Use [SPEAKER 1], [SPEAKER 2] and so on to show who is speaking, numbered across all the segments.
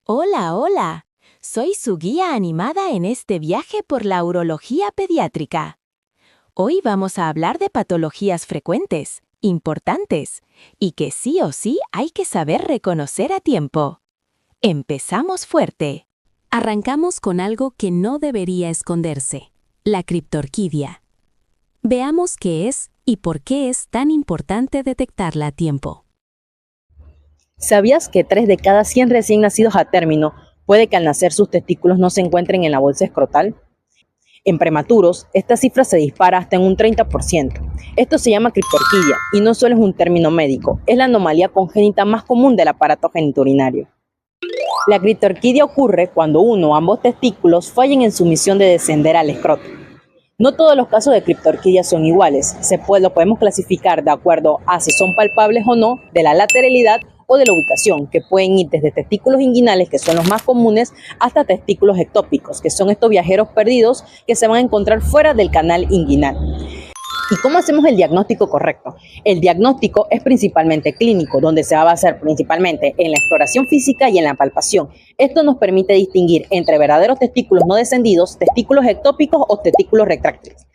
[SPEAKER 1] Hola, hola. Soy su guía animada en este viaje por la urología pediátrica. Hoy vamos a hablar de patologías frecuentes, importantes, y que sí o sí hay que saber reconocer a tiempo. Empezamos fuerte. Arrancamos con algo que no debería esconderse, la criptorquidia. Veamos qué es y por qué es tan importante detectarla a tiempo.
[SPEAKER 2] ¿Sabías que 3 de cada 100 recién nacidos a término puede que al nacer sus testículos no se encuentren en la bolsa escrotal? En prematuros, esta cifra se dispara hasta en un 30%. Esto se llama criptorquidia y no solo es un término médico, es la anomalía congénita más común del aparato genitourinario. La criptorquidia ocurre cuando uno o ambos testículos fallan en su misión de descender al escroto. No todos los casos de criptorquidia son iguales, lo podemos clasificar de acuerdo a si son palpables o no, de la lateralidad o de la ubicación, que pueden ir desde testículos inguinales, que son los más comunes, hasta testículos ectópicos, que son estos viajeros perdidos que se van a encontrar fuera del canal inguinal. ¿Y cómo hacemos el diagnóstico correcto? El diagnóstico es principalmente clínico, donde se va a basar principalmente en la exploración física y en la palpación. Esto nos permite distinguir entre verdaderos testículos no descendidos, testículos ectópicos o testículos retráctiles.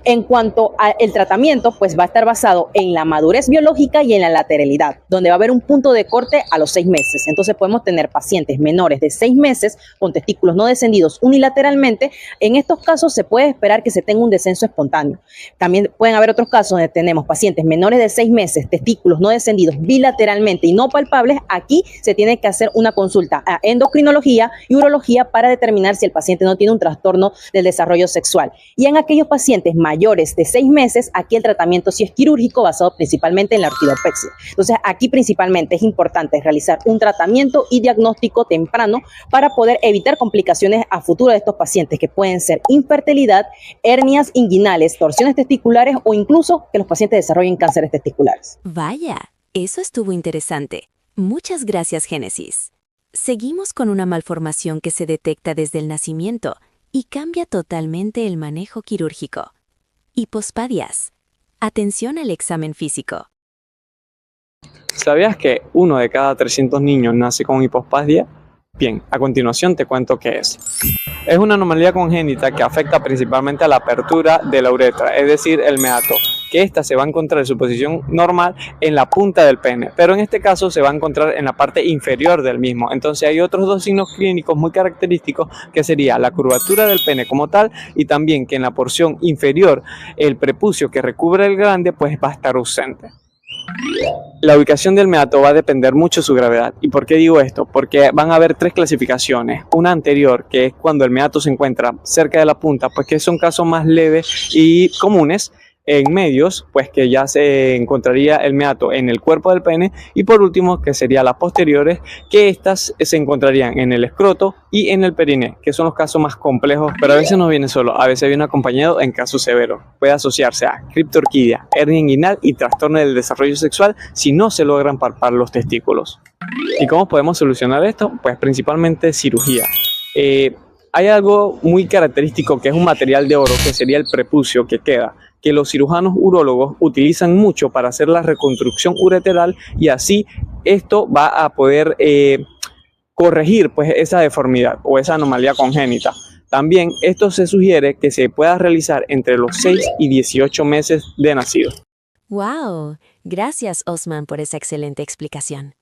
[SPEAKER 2] En cuanto al tratamiento, pues va a estar basado en la madurez biológica y en la lateralidad, donde va a haber un punto de corte a los 6 meses. Entonces podemos tener pacientes menores de 6 meses con testículos no descendidos unilateralmente. En estos casos se puede esperar que se tenga un descenso espontáneo. También pueden haber otros casos donde tenemos pacientes menores de 6 meses, testículos no descendidos bilateralmente y no palpables. Aquí se tiene que hacer una consulta a endocrinología y urología para determinar si el paciente no tiene un trastorno del desarrollo sexual. Y en aquellos pacientes mayores de 6 meses, aquí el tratamiento sí es quirúrgico, basado principalmente en la ortodopexia. Entonces, aquí principalmente es importante realizar un tratamiento y diagnóstico temprano para poder evitar complicaciones a futuro de estos pacientes, que pueden ser infertilidad, hernias inguinales, torsiones testiculares o incluso que los pacientes desarrollen cánceres testiculares.
[SPEAKER 1] Vaya, eso estuvo interesante. Muchas gracias, Génesis. Seguimos con una malformación que se detecta desde el nacimiento y cambia totalmente el manejo quirúrgico. Hipospadias. Atención al examen físico.
[SPEAKER 3] ¿Sabías que 1 de cada 300 niños nace con hipospadia? Bien, a continuación te cuento qué es. Es una anomalía congénita que afecta principalmente a la apertura de la uretra, es decir, el meato, que ésta se va a encontrar en su posición normal en la punta del pene, pero en este caso se va a encontrar en la parte inferior del mismo. Entonces hay otros 2 signos clínicos muy característicos, que sería la curvatura del pene como tal, y también que en la porción inferior el prepucio que recubre el glande pues va a estar ausente. La ubicación del meato va a depender mucho de su gravedad. ¿Y por qué digo esto? Porque van a haber 3 clasificaciones. Una anterior, que es cuando el meato se encuentra cerca de la punta, pues que son casos más leves y comunes. En medios, pues que ya se encontraría el meato en el cuerpo del pene. Y por último, que serían las posteriores, que estas se encontrarían en el escroto y en el periné, que son los casos más complejos, pero a veces no viene solo, a veces viene acompañado en casos severos. Puede asociarse a criptorquidia, hernia inguinal y trastorno del desarrollo sexual si no se logran palpar los testículos. ¿Y cómo podemos solucionar esto? Pues principalmente cirugía. Hay algo muy característico que es un material de oro, que sería el prepucio que queda, que los cirujanos urólogos utilizan mucho para hacer la reconstrucción ureteral, y así esto va a poder corregir pues esa deformidad o esa anomalía congénita. También esto se sugiere que se pueda realizar entre los 6 y 18 meses de nacido.
[SPEAKER 1] ¡Wow! Gracias, Osman, por esa excelente explicación.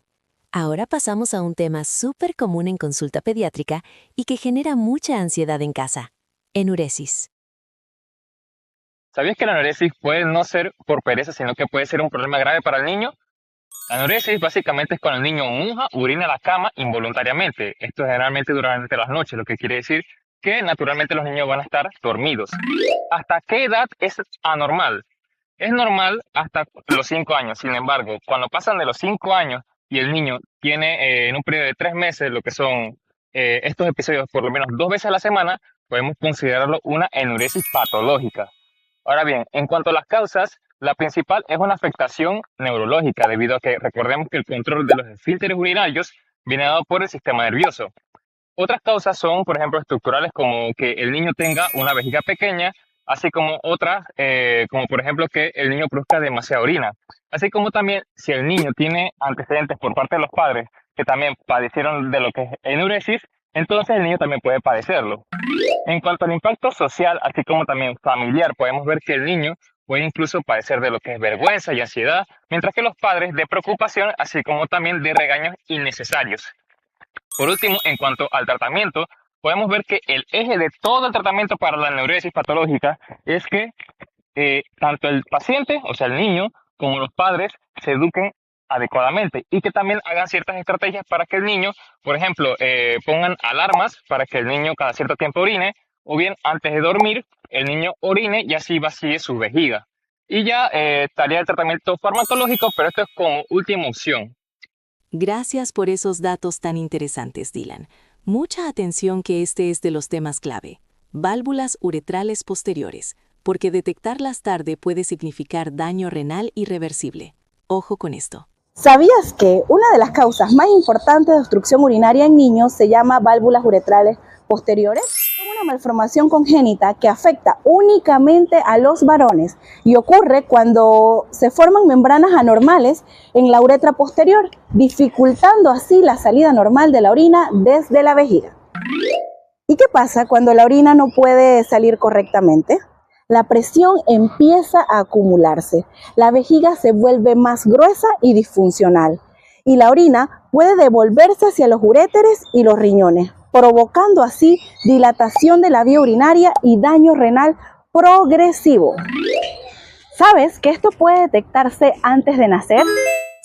[SPEAKER 1] Ahora pasamos a un tema súper común en consulta pediátrica y que genera mucha ansiedad en casa: enuresis.
[SPEAKER 4] ¿Sabías que la anuresis puede no ser por pereza, sino que puede ser un problema grave para el niño? La anuresis básicamente es cuando el niño unja, orina a la cama involuntariamente. Esto generalmente durante las noches, lo que quiere decir que naturalmente los niños van a estar dormidos. ¿Hasta qué edad es anormal? Es normal hasta los 5 años. Sin embargo, cuando pasan de los 5 años y el niño tiene en un periodo de 3 meses lo que son estos episodios por lo menos 2 veces a la semana, podemos considerarlo una enuresis patológica. Ahora bien, en cuanto a las causas, la principal es una afectación neurológica, debido a que recordemos que el control de los esfínteres urinarios viene dado por el sistema nervioso. Otras causas son, por ejemplo, estructurales, como que el niño tenga una vejiga pequeña, así como otras, como por ejemplo que el niño produzca demasiada orina, así como también si el niño tiene antecedentes por parte de los padres que también padecieron de lo que es enuresis, entonces el niño también puede padecerlo. En cuanto al impacto social, así como también familiar, podemos ver que el niño puede incluso padecer de lo que es vergüenza y ansiedad, mientras que los padres de preocupación, así como también de regaños innecesarios. Por último, en cuanto al tratamiento, podemos ver que el eje de todo el tratamiento para la neurosis patológica es que tanto el paciente, o sea, el niño, como los padres se eduquen adecuadamente y que también hagan ciertas estrategias para que el niño, por ejemplo, pongan alarmas para que el niño cada cierto tiempo orine, o bien antes de dormir el niño orine y así vacíe su vejiga. Y ya estaría el tratamiento farmacológico, pero esto es como última opción.
[SPEAKER 1] Gracias por esos datos tan interesantes, Dylan. Mucha atención que este es de los temas clave. Válvulas uretrales posteriores, porque detectarlas tarde puede significar daño renal irreversible. Ojo con esto.
[SPEAKER 5] ¿Sabías que una de las causas más importantes de obstrucción urinaria en niños se llama válvulas uretrales posteriores? Es una malformación congénita que afecta únicamente a los varones y ocurre cuando se forman membranas anormales en la uretra posterior, dificultando así la salida normal de la orina desde la vejiga. ¿Y qué pasa cuando la orina no puede salir correctamente? La presión empieza a acumularse, la vejiga se vuelve más gruesa y disfuncional, y la orina puede devolverse hacia los uréteres y los riñones, provocando así dilatación de la vía urinaria y daño renal progresivo. ¿Sabes que esto puede detectarse antes de nacer?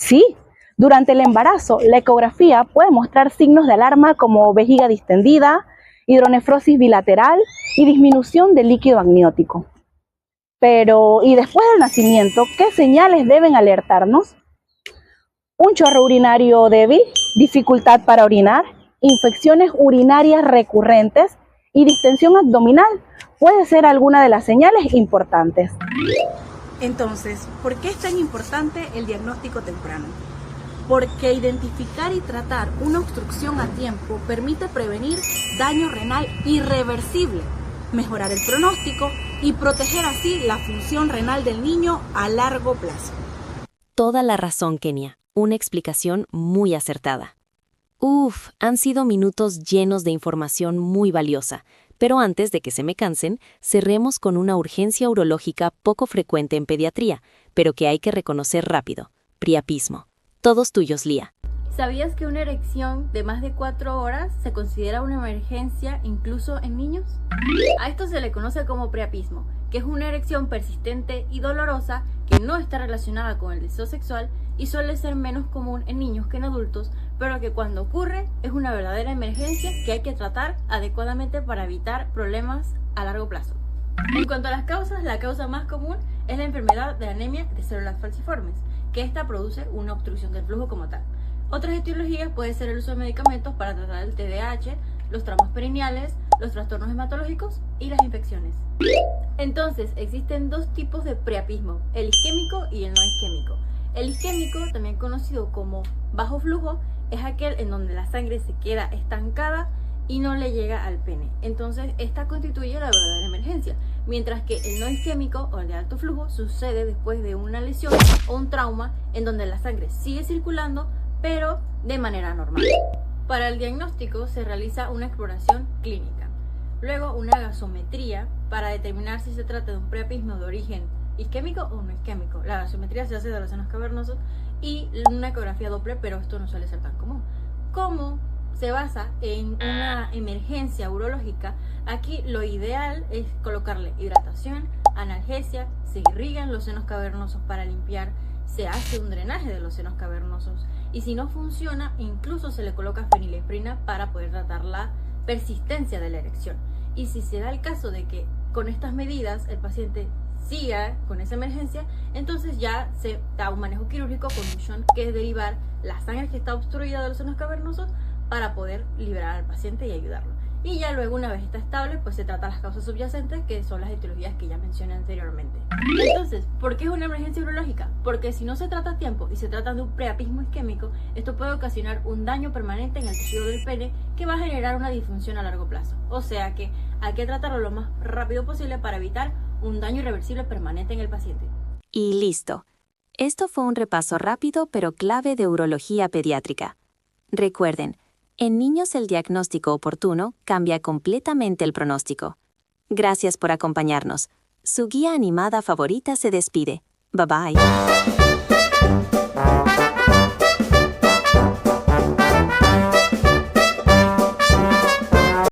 [SPEAKER 5] Sí, durante el embarazo, la ecografía puede mostrar signos de alarma como vejiga distendida, hidronefrosis bilateral y disminución del líquido amniótico. Pero, ¿y después del nacimiento, qué señales deben alertarnos? Un chorro urinario débil, dificultad para orinar, infecciones urinarias recurrentes y distensión abdominal puede ser alguna de las señales importantes.
[SPEAKER 6] Entonces, ¿por qué es tan importante el diagnóstico temprano? Porque identificar y tratar una obstrucción a tiempo permite prevenir daño renal irreversible, mejorar el pronóstico y proteger así la función renal del niño a largo plazo.
[SPEAKER 1] Toda la razón, Kenia. Una explicación muy acertada. Han sido minutos llenos de información muy valiosa, pero antes de que se me cansen, cerremos con una urgencia urológica poco frecuente en pediatría, pero que hay que reconocer rápido: priapismo. Todos tuyos, Lía.
[SPEAKER 7] ¿Sabías que una erección de más de 4 horas se considera una emergencia incluso en niños? A esto se le conoce como priapismo, que es una erección persistente y dolorosa que no está relacionada con el deseo sexual y suele ser menos común en niños que en adultos, pero que cuando ocurre es una verdadera emergencia que hay que tratar adecuadamente para evitar problemas a largo plazo. En cuanto a las causas, la causa más común es la enfermedad de anemia de células falciformes, que esta produce una obstrucción del flujo como tal. Otras etiologías pueden ser el uso de medicamentos para tratar el TDAH, los traumas perineales, los trastornos hematológicos y las infecciones. Entonces, existen dos tipos de priapismo, el isquémico y el no isquémico. El isquémico, también conocido como bajo flujo, es aquel en donde la sangre se queda estancada y no le llega al pene. Entonces, esta constituye la verdadera emergencia, mientras que el no isquémico o el de alto flujo sucede después de una lesión o un trauma en donde la sangre sigue circulando, pero de manera normal. Para el diagnóstico se realiza una exploración clínica, luego una gasometría para determinar si se trata de un priapismo de origen isquémico o no isquémico. La gasometría se hace de los senos cavernosos y una ecografía Doppler, pero esto no suele ser tan común. ¿Cómo se basa en una emergencia urológica? Aquí lo ideal es colocarle hidratación, analgesia, se irrigan los senos cavernosos para limpiar, se hace un drenaje de los senos cavernosos y si no funciona, incluso se le coloca fenilefrina para poder tratar la persistencia de la erección. Y si se da el caso de que con estas medidas el paciente siga con esa emergencia, entonces ya se da un manejo quirúrgico con un shunt, que es derivar la sangre que está obstruida de los senos cavernosos para poder liberar al paciente y ayudarlo. Y ya luego, una vez está estable, pues se trata las causas subyacentes, que son las etiologías que ya mencioné anteriormente. Entonces, ¿por qué es una emergencia urológica? Porque si no se trata a tiempo y se trata de un priapismo isquémico, esto puede ocasionar un daño permanente en el tejido del pene que va a generar una disfunción a largo plazo. O sea que hay que tratarlo lo más rápido posible para evitar un daño irreversible permanente en el paciente.
[SPEAKER 1] Y listo. Esto fue un repaso rápido pero clave de urología pediátrica. Recuerden, en niños el diagnóstico oportuno cambia completamente el pronóstico. Gracias por acompañarnos. Su guía animada favorita se despide. Bye bye.